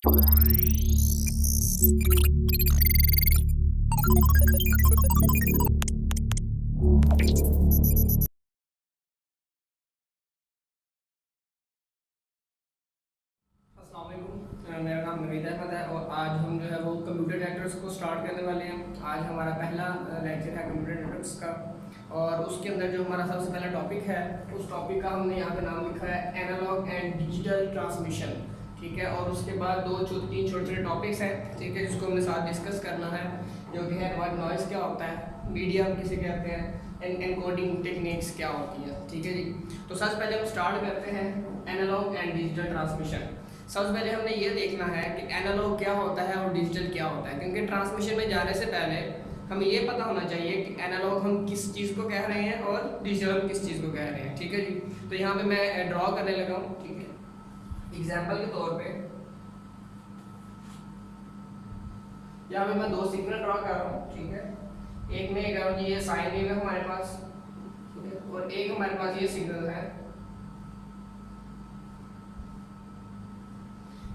अस्सलाम वालेकुम। मेरा नाम नवीद अहमद है और आज हम जो है वो कंप्यूटर नेटवर्क्स को स्टार्ट करने वाले हैं। आज हमारा पहला लेक्चर है कंप्यूटर नेटवर्क्स का और उसके अंदर जो हमारा सबसे पहला टॉपिक है उस टॉपिक का हमने यहाँ पे नाम लिखा है एनालॉग एंड डिजिटल ट्रांसमिशन। ठीक है, और उसके बाद तीन छोटे छोटे टॉपिक्स हैं, ठीक है, जिसको हमने साथ डिस्कस करना है, जो कि है वाइट नॉइज़ क्या होता है, मीडियम किसे कहते हैं, एनकोडिंग टेक्निक्स क्या होती है। ठीक है जी, तो सबसे पहले हम स्टार्ट करते हैं एनालॉग एंड डिजिटल ट्रांसमिशन। सबसे पहले हमने ये देखना है कि एनालॉग क्या होता है और डिजिटल क्या होता है, क्योंकि ट्रांसमिशन में जाने से पहले हमें ये पता होना चाहिए कि एनालॉग हम किस चीज़ को कह रहे हैं और डिजिटल हम किस चीज़ को कह रहे हैं। ठीक है जी, तो यहाँ पे मैं ड्रॉ करने लगा हूँ। ठीक है, एग्जाम्पल के तौर पे यहाँ पे मैं दो सिग्नल ड्रॉ कर रहा हूँ। ठीक है, एक में कह रहा हूँ ये साइन वेव है हमारे पास, और एक हमारे पास ये सिग्नल है।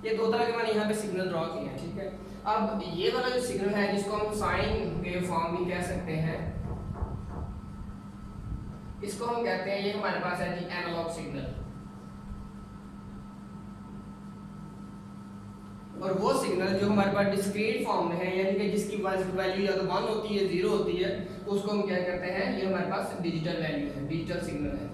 ये दो तरह के मैंने यहाँ पे सिग्नल ड्रॉ किए हैं। ठीक है, अब ये वाला जो सिग्नल है जिसको हम साइन वेव फॉर्म भी कह सकते हैं, इसको हम कहते हैं, ये हमारे पास है जी एनालॉग सिग्नल। और वो सिग्नल जो हमारे पास डिस्क्रीट फॉर्म में है, यानी कि जिसकी वैल्यू या तो 1 होती है 0 होती है, उसको हम क्या करते हैं, ये हमारे पास डिजिटल वैल्यू है, डिजिटल सिग्नल है।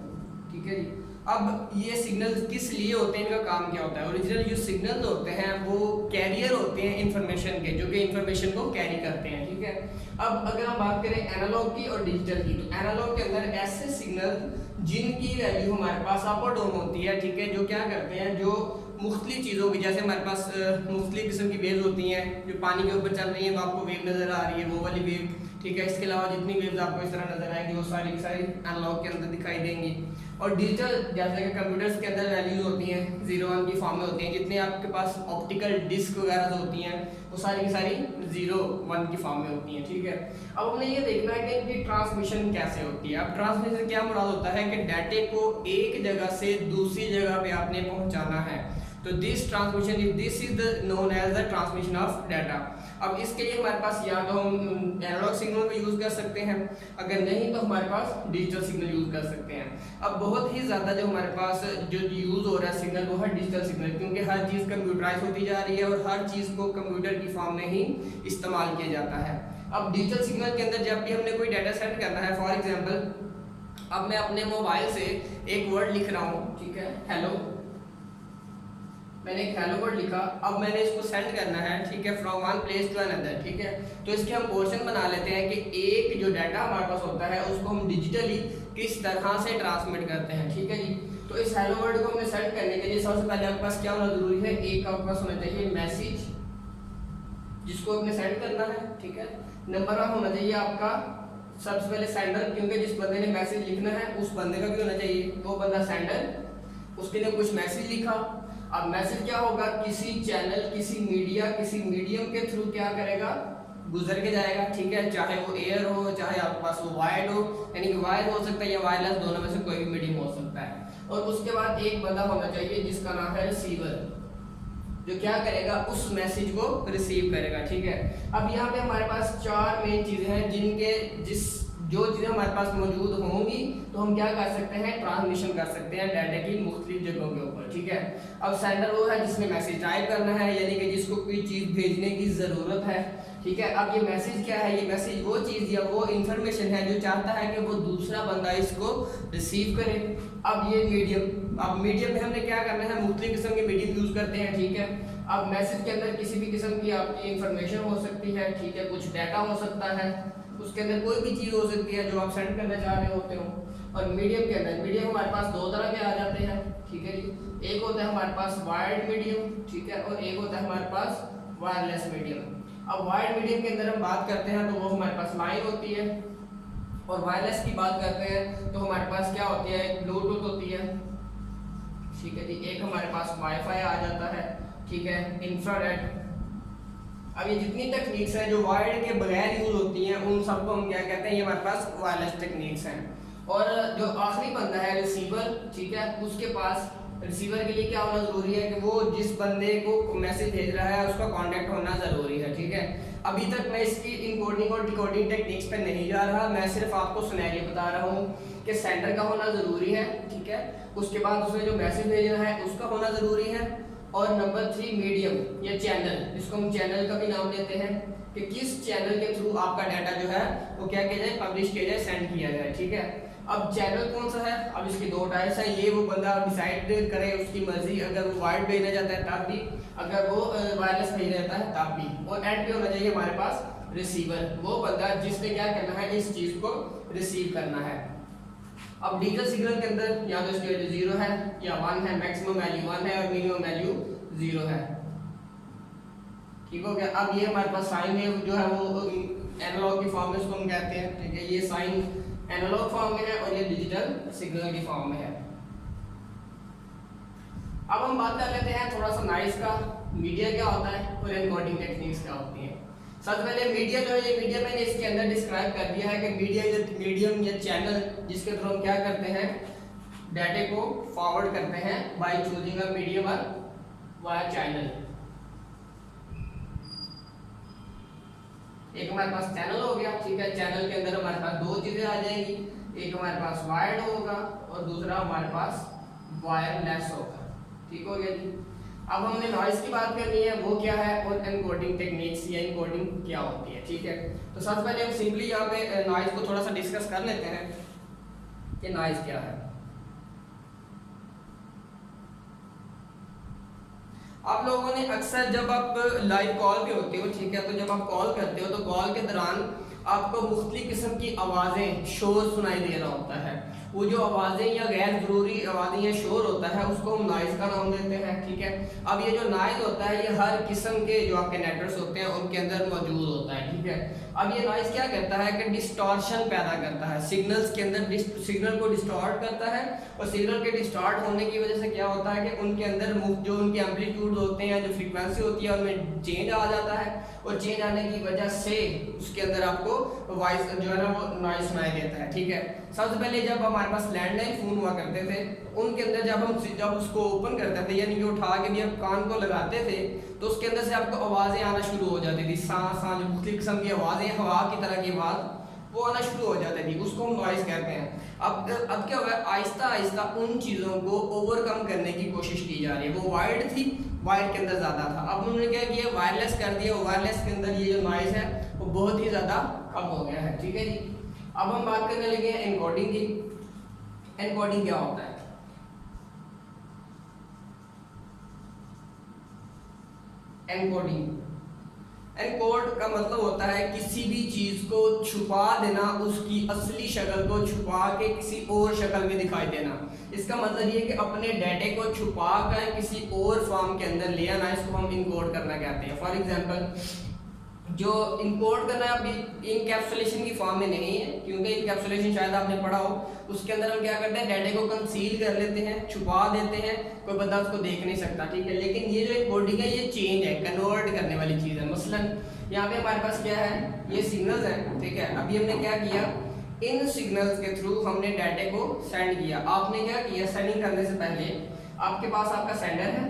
ठीक है जी, अब ये सिग्नल किस लिए होते हैं, इनका काम क्या होता है। ओरिजिनल जो सिग्नल होते हैं वो कैरियर होते हैं इंफॉर्मेशन के, जो कि इंफॉर्मेशन को कैरी करते हैं। ठीक है, अब अगर हम बात करें एनालॉग की और डिजिटल की, तो एनालॉग के अंदर ऐसे सिग्नल जिनकी वैल्यू हमारे पास अप और डाउन होती है, ठीक है, जो क्या करते हैं, जो मुख्तलिफ चीज़ों की, जैसे हमारे पास मुख्तलिफ किस्म की वेव्स होती हैं जो पानी के ऊपर चल रही हैं, वो आपको वेव नज़र आ रही है, वो वाली वेव। ठीक है, इसके अलावा जितनी वेव्स आपको इस तरह नजर आएंगी वो सारी की सारी एनालॉग के अंदर दिखाई देंगी। और डिजिटल जैसे कि कंप्यूटर्स के अंदर वैल्यूज होती हैं 0 1 की फॉर्म में होती हैं, जितने आपके पास ऑप्टिकल डिस्क वगैरह होती हैं वो सारी की सारी 0 1 की फॉर्म में होती हैं। ठीक है, अब हमने ये देखना है कि इनकी ट्रांसमिशन कैसे होती है। अब ट्रांसमिशन क्या मुराद होता है कि डाटे को एक जगह से दूसरी जगह पे आपने पहुंचाना है, तो this transmission this is the known as the transmission of data. अब इसके लिए हमारे पास या तो हम एनालॉग सिग्नल का यूज़ कर सकते हैं, अगर नहीं तो हमारे पास डिजिटल सिग्नल यूज़ कर सकते हैं। अब बहुत ही ज़्यादा जो हमारे पास जो यूज़ हो रहा है सिग्नल वो है डिजिटल सिग्नल, क्योंकि हर चीज़ कंप्यूटराइज होती जा रही है और हर चीज़ को कंप्यूटर की फॉर्म में ही इस्तेमाल किया जाता है। अब डिजिटल सिग्नल के अंदर जब भी हमने कोई डाटा सेंड करना है, फॉर एग्जाम्पल अब मैं अपने मोबाइल से एक वर्ड लिख रहा हूँ, ठीक है, हेलो, मैंने एक हेलो वर्ड लिखा, अब मैंने इसको सेंड करना है, ठीक है, from one place to another. ठीक है, तो इसके हम पोर्शन बना लेते हैं कि एक जो डाटा हमारे पास होता है उसको हम डिजिटली किस तरह से ट्रांसमिट करते हैं। ठीक है जी, तो इस हेलो वर्ड को हमने सेंड करने के लिए सबसे पहले आपके पास क्या होना जरूरी है, एक आपके पास होना चाहिए मैसेज जिसको आपने सेंड करना है। ठीक है, नंबर वन होना चाहिए आपका सबसे पहले सेंडर, क्योंकि जिस बंदे ने मैसेज लिखना है उस बंदे का भी होना चाहिए, वो बंदा सेंडर, उसके लिए कुछ मैसेज लिखा। अब मैसेज क्या होगा, किसी चैनल, किसी मीडिया, किसी मीडियम के थ्रू क्या करेगा, गुजर के जाएगा। ठीक है, चाहे वो एयर हो, चाहे आपके पास वो वायर्ड हो, यानी कि वायर हो सकता है या वायरलेस, दोनों में से कोई भी मीडियम हो सकता है। और उसके बाद एक बंदा होना चाहिए जिसका नाम है रिसीवर, जो क्या करेगा, उस मैसेज को रिसीव करेगा। ठीक है, अब यहाँ पे हमारे पास चार मेन चीजें हैं जिनके जो चीज़ें हमारे पास मौजूद होंगी तो हम क्या कर सकते हैं, ट्रांसमिशन कर सकते हैं डाटा की मुख्तलिफ जगहों के ऊपर। ठीक है, अब सेंडर वो है जिसने मैसेज टाइप करना है, यानी कि जिसको कोई चीज़ भेजने की ज़रूरत है। ठीक है, अब ये मैसेज क्या है, ये मैसेज वो चीज़ या वो इंफॉर्मेशन है जो चाहता है कि वो दूसरा बंदा इसको रिसीव करे। अब ये मीडियम, अब मीडियम में हमने क्या करना है, मुख्तलिफ किस्म के मीडियम यूज़ करते हैं। ठीक है, अब मैसेज के अंदर किसी भी किस्म की आपकी इंफॉर्मेशन हो सकती है, ठीक है, कुछ डाटा हो सकता है, उसके अंदर कोई भी चीज़ हो सकती है जो आप सेंड करना चाह रहे होते हो। और मीडियम के अंदर, मीडियम हमारे पास दो तरह के आ जाते हैं। ठीक है जी, एक होता है हमारे पास वायर्ड मीडियम, ठीक है, और एक होता है हमारे पास वायरलेस मीडियम। अब वायर्ड मीडियम के अंदर हम बात करते हैं तो वो हमारे पास लाइन होती है, और वायरलेस की बात करते हैं तो हमारे पास क्या होती है, ब्लूटूथ होती है। ठीक है जी, एक हमारे पास वाईफाई आ जाता है, ठीक है, इंफ्रारेड। अब ये जितनी टेक्निक्स हैं जो वायर्ड के बगैर यूज होती हैं उन सबको हम क्या कहते हैं, ये हमारे पास वायरलेस टेक्निक्स हैं। और जो आखिरी बंदा है रिसीवर, ठीक है, उसके पास रिसीवर के लिए क्या होना जरूरी है कि वो जिस बंदे को मैसेज भेज रहा है उसका कांटेक्ट होना जरूरी है, ठीक है। अभी तक मैं इसकी इनकोडिंग और डिकोडिंग टेक्निक्स पे नहीं जा रहा, मैं सिर्फ आपको सिनेरियो बता रहा हूँ कि सेंडर का होना जरूरी है, ठीक है। उसके बाद उसने जो मैसेज भेजा है उसका होना जरूरी है। और नंबर 3 मीडियम या चैनल, जिसको हम चैनल का भी नाम लेते हैं, कि किस चैनल के थ्रू आपका डाटा जो है वो क्या किया जाए, पब्लिश किया जाए, सेंड किया जाए, ठीक है। अब चैनल कौन सा है, अब इसके दो टाइप्स हैं, ये वो बंदा डिसाइड करे, उसकी मर्जी, अगर वो वायर्ड भेजना चाहता है तब भी, अगर वो वायरलेस भेजना चाहता है तब भी। और एंड पे होना चाहिए हमारे पास रिसीवर, वो बंदा जिसने क्या करना है, इस चीज को रिसीव करना है। अब डिजिटल सिग्नल के अंदर या तो इसकी वैल्यू 0 है या 1 है, मैक्सिमम वैल्यू 1 है और मिनिमम वैल्यू 0 है, ठीक हो गया। अब ये हमारे पास साइन वेव जो है वो एनालॉग की फॉर्म में उसको हम कहते हैं, ठीक है। ये साइन एनालॉग फॉर्म में है और ये डिजिटल सिग्नल की फॉर्म में है। अब हम बात कर लेते हैं थोड़ा सा नॉइज का, मीडिया क्या होता है और एनकोडिंग टेक्निक्स क्या होती हैं। सबसे पहले मीडिया जो है, ये मीडिया मैंने इसके अंदर डिस्क्राइब कर दिया है कि मीडिया इज मीडियम या चैनल जिसके थ्रू हम क्या करते हैं, डाटा को फॉरवर्ड करते हैं बाय चूजिंग अ मीडियम और वाया चैनल। एक हमारे पास चैनल हो गया, ठीक है। चैनल के अंदर हमारे पास दो चीजें आ जाएंगी, एक हमारे पास वायर्ड होगा और दूसरा हमारे पास वायरलेस होगा, ठीक हो गया जी। अब हमने नॉइज की बात करनी है, वो क्या है, और एनकोडिंग टेक्निक्स या एनकोडिंग क्या होती है, ठीक है। तो सबसे पहले हम सिंपली यहाँ पे नॉइज को थोड़ा सा डिस्कस कर लेते हैं कि नॉइज क्या है। आप लोगों ने अक्सर जब आप लाइव कॉल पे होते हो, ठीक है, तो जब आप कॉल करते हो तो कॉल के दौरान आपको मुख्तलिफ किस्म की आवाज़ें, शोर सुनाई दे रहा होता है। वो जो आवाज़ें या गैर ज़रूरी आवाज़ें या शोर होता है उसको हम नॉइज़ का नाम देते हैं, ठीक है। अब ये जो नॉइज़ होता है ये हर किस्म के जो आपके नेटवर्क्स होते हैं उनके अंदर मौजूद होता है, ठीक है। अब ये नॉइज़ क्या करता है कि डिस्टॉर्शन पैदा करता है, सिग्नल्स के अंदर सिग्नल को डिस्टॉर्ट करता है। और सिग्नल के डिस्टॉर्ट होने की वजह से क्या होता है कि उनके अंदर जो उनके एम्पलीट्यूड होते हैं, जो फ्रीक्वेंसी होती है उनमें चेंज आ जाता है और चेंज आने की वजह से उसके अंदर आपको वॉइस जो है ना वो नॉइज़ सुनाई देता है, ठीक है। सबसे पहले जब हमारे पास लैंडलाइन फ़ोन हुआ करते थे उनके अंदर जब उसको ओपन करते थे यानी कि उठा के भी आप कान को लगाते थे तो उसके अंदर से आपको आवाज़ें आना शुरू हो जाती थी, सांस सांस जो मुख्तलिफ किस्म की आवाज़ें, हवा की तरह की आवाज़ वो आना शुरू हो जाती थी, उसको हम नॉइज़ कहते हैं। अब क्या हुआ है, आहिस्ता आहिस्ता उन चीज़ों को ओवरकम करने की कोशिश की जा रही है। वो वायर्ड थी, वायर्ड के अंदर ज़्यादा था, अब उन्होंने क्या किया, वायरलेस कर दिया। वायरलेस के अंदर ये जो नॉइज़ है वो बहुत ही ज़्यादा कम हो गया है, ठीक है जी। अब हम बात करने लगे हैं एनकोडिंग की। एनकोडिंग क्या होता है? एनकोडिंग, एनकोड का मतलब होता है किसी भी चीज को छुपा देना, उसकी असली शक्ल को छुपा के किसी और शक्ल में दिखाई देना। इसका मतलब ये कि अपने डाटे को छुपा कर किसी और फॉर्म के अंदर ले आना, इसको हम इनकोड करना कहते हैं। फॉर एग्जांपल जो इनकोड करना अभी इनकैप्सुलेशन की फॉर्म में नहीं है, क्योंकि इनकैप्सुलेशन शायद आपने पढ़ा हो, उसके अंदर हम क्या करते हैं, डाटे को कंसील कर लेते हैं, छुपा देते हैं, कोई बंदा उसको देख नहीं सकता, ठीक है। लेकिन ये जो एनकोडिंग है ये चेंज है, कन्वर्ट करने वाली चीज़ है। मसलन यहाँ पे हमारे पास क्या है, ये सिग्नल्स हैं, ठीक है। अभी हमने क्या किया, इन सिग्नल्स के थ्रू हमने डाटे को सेंड किया। आपने क्या किया, सेंडिंग करने से पहले आपके पास आपका सेंडर है,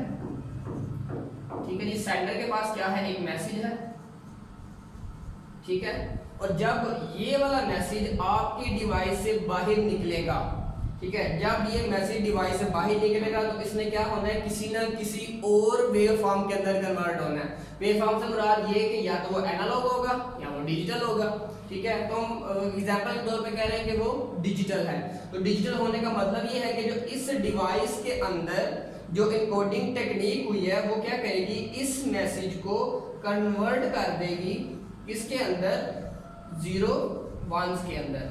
ठीक है जी। सेंडर के पास क्या है, एक मैसेज है, ठीक है। और जब ये वाला मैसेज आपकी डिवाइस से बाहर निकलेगा, ठीक है, जब ये मैसेज डिवाइस से बाहर निकलेगा तो इसने क्या होना है, किसी ना किसी और वेव फॉर्म के अंदर कन्वर्ट होना है। वेव फॉर्म से मुराद ये कि या तो वो एनालॉग होगा या वो डिजिटल होगा, ठीक है। तो हम एग्जांपल के तौर पे कह रहे हैं कि वो डिजिटल है। तो डिजिटल होने का मतलब ये है कि जो इस डिवाइस के अंदर जो एनकोडिंग टेक्निक हुई है वो क्या करेगी, इस मैसेज को कन्वर्ट कर देगी इसके अंदर, 0 1s के अंदर।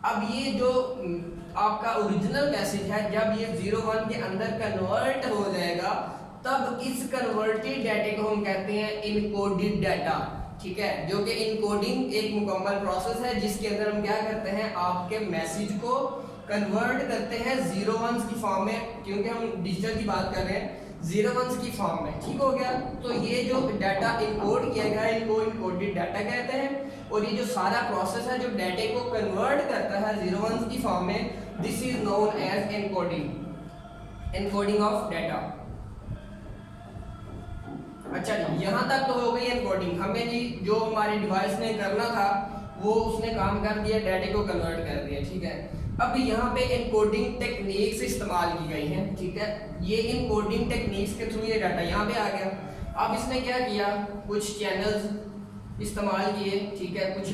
अब ये जो आपका ओरिजिनल मैसेज है, जब ये 0 1 के अंदर कन्वर्ट हो जाएगा तब इस कन्वर्टेड डाटे को हम कहते हैं इनकोडेड डाटा, ठीक है। जो कि इनकोडिंग एक मुकम्मल प्रोसेस है जिसके अंदर हम क्या करते हैं, आपके मैसेज को कन्वर्ट करते हैं 0 1s की फॉर्म में, क्योंकि हम डिजिटल की बात कर रहे हैं, 0 1s की फॉर्म में, ठीक हो गया। तो ये जो डाटा इनकोड किया गया है इनको इनकोडेड डाटा कहते हैं। और ये जो सारा प्रोसेस है जो डाटे को कन्वर्ट करता है 0 1s की फॉर्म में, this is known as encoding of data. अच्छा जी, यहाँ तक तो हो गई एनकोडिंग। हमें जी जो हमारी डिवाइस ने करना था वो उसने काम कर दिया, डाटा को कन्वर्ट कर दिया, ठीक है। अब यहाँ पे एनकोडिंग टेक्निक्स इस्तेमाल की गई हैं, ठीक है। ये एनकोडिंग टेक्निक्स के थ्रू ये डाटा यहाँ पे आ गया। अब इसने क्या किया, कुछ चैनल्स इस्तेमाल किए, ठीक है, कुछ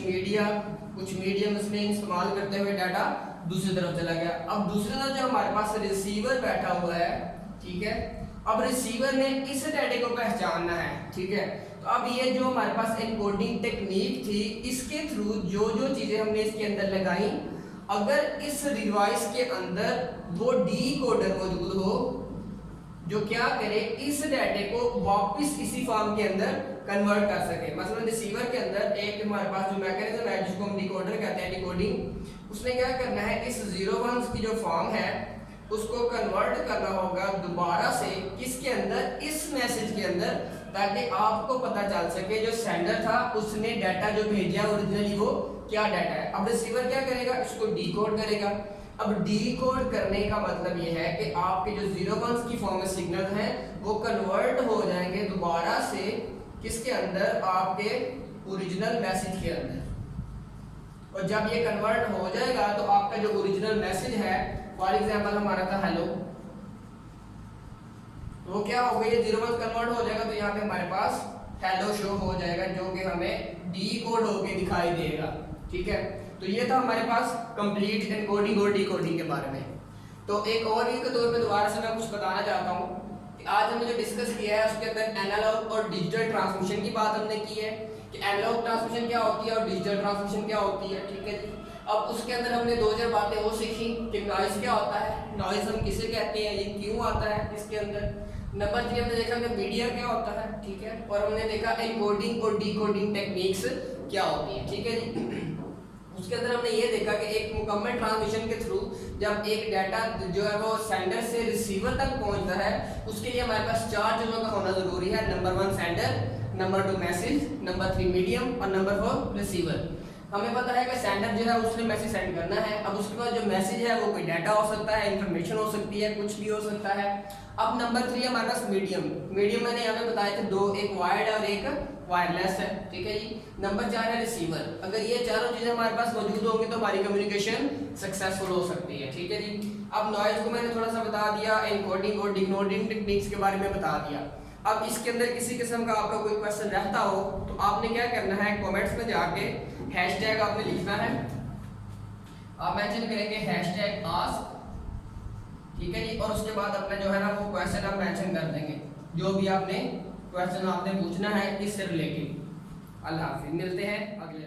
मीडियम इसने इस्तेमाल करते हुए डाटा दूसरी तरफ चला गया। अब दूसरी तरफ जो हमारे पास रिसीवर बैठा हुआ है, ठीक है, अब रिसीवर ने इस डाटे को पहचानना है, ठीक है। तो अब ये जो हमारे पास एनकोडिंग टेक्निक थी, इसके थ्रू जो जो चीजें हमने इसके अंदर लगाई, अगर इस डिवाइस के अंदर वो डीकोडर मौजूद हो जो क्या करे, इस डाटे को वापस इसी फॉर्म के अंदर कन्वर्ट कर सके। मतलब रिसीवर के अंदर एक हमारे पास जो मैकेनिज्म है जिसको हम डिकोडर कहते हैं, डिकोडिंग, उसने क्या करना है, इस 0 1 की जो फॉर्म है उसको कन्वर्ट करना होगा दोबारा से किसके अंदर, इस मैसेज के अंदर, ताकि आपको पता चल सके जो सेंडर था उसने डाटा जो भेजा ओरिजिनली वो क्या डाटा है। अब रिसीवर क्या करेगा, इसको डीकोड करेगा। अब डीकोड करने का मतलब ये है कि आपके जो 0 1 की फॉर्म में सिग्नल हैं वो कन्वर्ट हो जाएंगे दोबारा से किसके अंदर, आपके ओरिजिनल मैसेज के अंदर। और जब ये कन्वर्ट हो जाएगा तो आपका जो ओरिजिनल मैसेज है, फॉर एग्जांपल हमारा था हेलो, तो वो क्या होगा, ये 0 1 कन्वर्ट हो जाएगा तो यहाँ पे हमारे पास हेलो शो हो जाएगा जो कि हमें डीकोड होके दिखाई देगा, ठीक है। तो ये था हमारे पास कंप्लीट एनकोडिंग और डिकोडिंग के बारे में। तो एक और के तौर पे दोबारा से मैं कुछ बताना चाहता हूँ कि आज हमने जो डिस्कस किया है उसके अंदर एनालॉग और डिजिटल ट्रांसमिशन की बात हमने की है कि एनालॉग ट्रांसमिशन क्या होती है और डिजिटल ट्रांसमिशन क्या होती है, ठीक है जी। अब उसके अंदर हमने 2 बातें वो सीखी कि नॉइज क्या होता है, नॉइज हम किसे कहते हैं, ये क्यों आता है इसके अंदर। नंबर 3 हमने देखा कि मीडिया क्या होता है, ठीक है। और हमने देखा एनकोडिंग और डिकोडिंग टेक्निक्स क्या होती है, ठीक है जी। उसके अंदर हमने ये देखा कि एक मुकम्मल ट्रांसमिशन के थ्रू जब एक डाटा जो है वो सेंडर से रिसीवर तक पहुंचता है, उसके लिए हमारे पास 4 चीजों का होना जरूरी है। Number 1 sender, number 2 message, number 3 medium और नंबर 4 रिसीवर। हमें पता है कि सेंडर जो है उसने मैसेज सेंड करना है। अब उसके बाद जो मैसेज है वो कोई डाटा हो सकता है, इंफॉर्मेशन हो सकती है, कुछ भी हो सकता है। अब नंबर 3 हमारे पास मीडियम। मीडियम मैंने यहाँ पे बताया था 2, एक वायर्ड और एक वायरलेस है, ठीक है जी। नंबर 4 है रिसीवर। अगर ये चारों चीजें हमारे पास मौजूद होंगी तो हमारी कम्युनिकेशन सक्सेसफुल हो सकती है, ठीक है जी। अब नॉइज को मैंने थोड़ा सा बता दिया, एनकोडिंग और डिकोडिंग टेक्निक्स के बारे में बता दिया। अब इसके अंदर किसी किस्म का आपका कोई क्वेश्चन रहता हो तो आपने क्या करना है, कमेंट्स में जाके हैशटैग आपने लिखना है, आप मेंशन करेंगे हैशटैग आस्क, ठीक है जी। और उसके बाद अपना जो है ना वो क्वेश्चन आप मेंशन कर देंगे, जो भी आपने क्वेश्चन आपने पूछना है इससे रिलेटेड। अल्लाह हाफिज़, मिलते हैं अगले